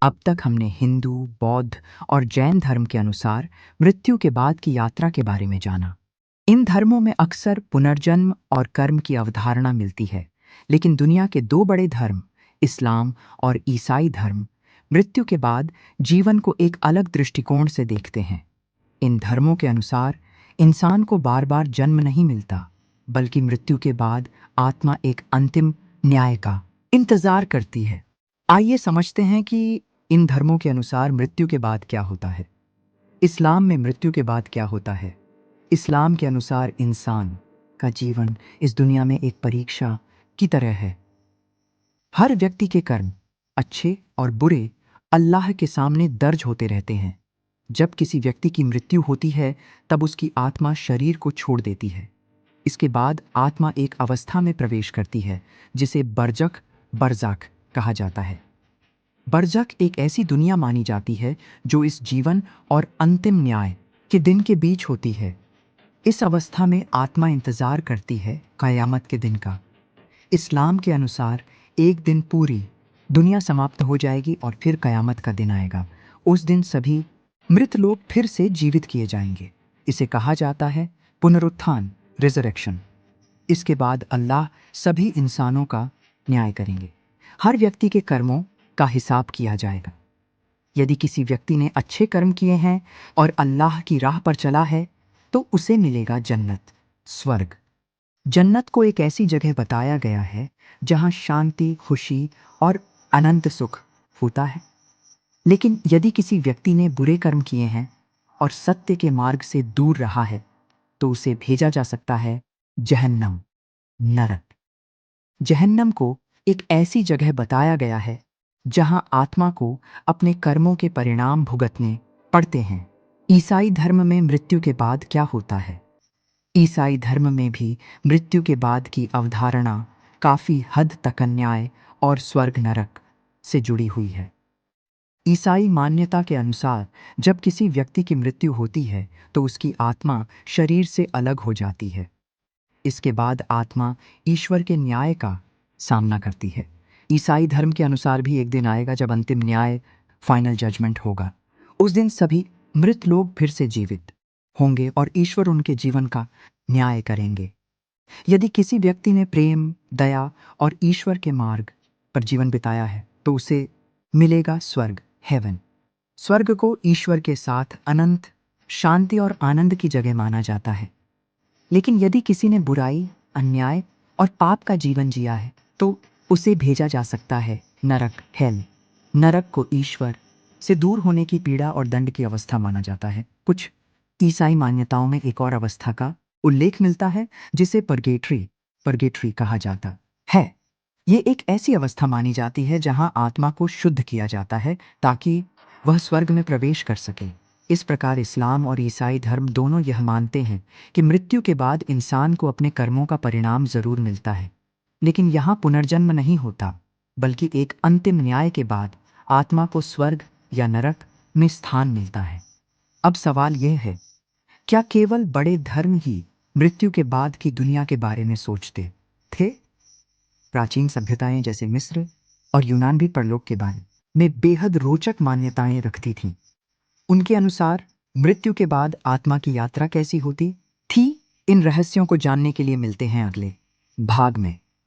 अब तक हमने हिंदू, बौद्ध और जैन धर्म के अनुसार मृत्यु के बाद की यात्रा के बारे में जाना। इन धर्मों में अक्सर पुनर्जन्म और कर्म की अवधारणा मिलती है, लेकिन दुनिया के दो बड़े धर्म, इस्लाम और ईसाई धर्म, मृत्यु के बाद जीवन को एक अलग दृष्टिकोण से देखते हैं। इन धर्मों के अनुसार इंसान को बार बार जन्म नहीं मिलता, बल्कि मृत्यु के बाद आत्मा एक अंतिम न्याय का इंतजार करती है। आइए समझते हैं कि इन धर्मों के अनुसार मृत्यु के बाद क्या होता है। इस्लाम में मृत्यु के बाद क्या होता है? इस्लाम के अनुसार इंसान का जीवन इस दुनिया में एक परीक्षा की तरह है। हर व्यक्ति के कर्म, अच्छे और बुरे, अल्लाह के सामने दर्ज होते रहते हैं। जब किसी व्यक्ति की मृत्यु होती है, तब उसकी आत्मा शरीर को छोड़ देती है। इसके बाद आत्मा एक अवस्था में प्रवेश करती है जिसे बरज़ख कहा जाता है। बरज़ख एक ऐसी दुनिया मानी जाती है जो इस जीवन और अंतिम न्याय के दिन के बीच होती है। इस अवस्था में आत्मा इंतजार करती है क़यामत के दिन का। इस्लाम के अनुसार एक दिन पूरी दुनिया समाप्त हो जाएगी और फिर क़यामत का दिन आएगा। उस दिन सभी मृत लोग फिर से जीवित किए जाएंगे। इसे कहा जाता है पुनरुत्थान, रिजरेक्शन। इसके बाद अल्लाह सभी इंसानों का न्याय करेंगे। हर व्यक्ति के कर्मों का हिसाब किया जाएगा। यदि किसी व्यक्ति ने अच्छे कर्म किए हैं और अल्लाह की राह पर चला है, तो उसे मिलेगा जन्नत, स्वर्ग। जन्नत को एक ऐसी जगह बताया गया है जहां शांति, खुशी और अनंत सुख होता है। लेकिन यदि किसी व्यक्ति ने बुरे कर्म किए हैं और सत्य के मार्ग से दूर रहा है, तो उसे भेजा जा सकता है जहन्नम, नरक। जहन्नम को एक ऐसी जगह बताया गया है जहां आत्मा को अपने कर्मों के परिणाम भुगतने पड़ते हैं। ईसाई धर्म में मृत्यु के बाद क्या होता है? ईसाई धर्म में भी मृत्यु के बाद की अवधारणा काफ़ी हद तक न्याय और स्वर्ग नरक से जुड़ी हुई है। ईसाई मान्यता के अनुसार जब किसी व्यक्ति की मृत्यु होती है, तो उसकी आत्मा शरीर से अलग हो जाती है। इसके बाद आत्मा ईश्वर के न्याय का सामना करती है। ईसाई धर्म के अनुसार भी एक दिन आएगा जब अंतिम न्याय, फाइनल जजमेंट होगा। उस दिन सभी मृत लोग फिर से जीवित होंगे और ईश्वर उनके जीवन का न्याय करेंगे। यदि किसी व्यक्ति ने प्रेम, दया और ईश्वर के मार्ग पर जीवन बिताया है, तो उसे मिलेगा स्वर्ग, हेवन। स्वर्ग को ईश्वर के साथ अनंत शांति और आनंद की जगह माना जाता है। लेकिन यदि किसी ने बुराई, अन्याय और पाप का जीवन जिया है, तो उसे भेजा जा सकता है नरक, हेल। नरक को ईश्वर से दूर होने की पीड़ा और दंड की अवस्था माना जाता है। कुछ ईसाई मान्यताओं में एक और अवस्था का उल्लेख मिलता है जिसे परगेटरी कहा जाता है। ये एक ऐसी अवस्था मानी जाती है जहां आत्मा को शुद्ध किया जाता है ताकि वह स्वर्ग में प्रवेश कर सके। इस प्रकार इस्लाम और ईसाई धर्म दोनों यह मानते हैं कि मृत्यु के बाद इंसान को अपने कर्मों का परिणाम जरूर मिलता है, लेकिन यहाँ पुनर्जन्म नहीं होता, बल्कि एक अंतिम न्याय के बाद आत्मा को स्वर्ग या नरक में स्थान मिलता है। अब सवाल यह है, क्या केवल बड़े धर्म ही मृत्यु के बाद की दुनिया के बारे में सोचते थे? प्राचीन सभ्यताएं जैसे मिस्र और यूनान भी परलोक के बारे में बेहद रोचक मान्यताएं रखती थीं। उनके अनुसार मृत्यु के बाद आत्मा की यात्रा कैसी होती थी? इन रहस्यों को जानने के लिए मिलते हैं अगले भाग में।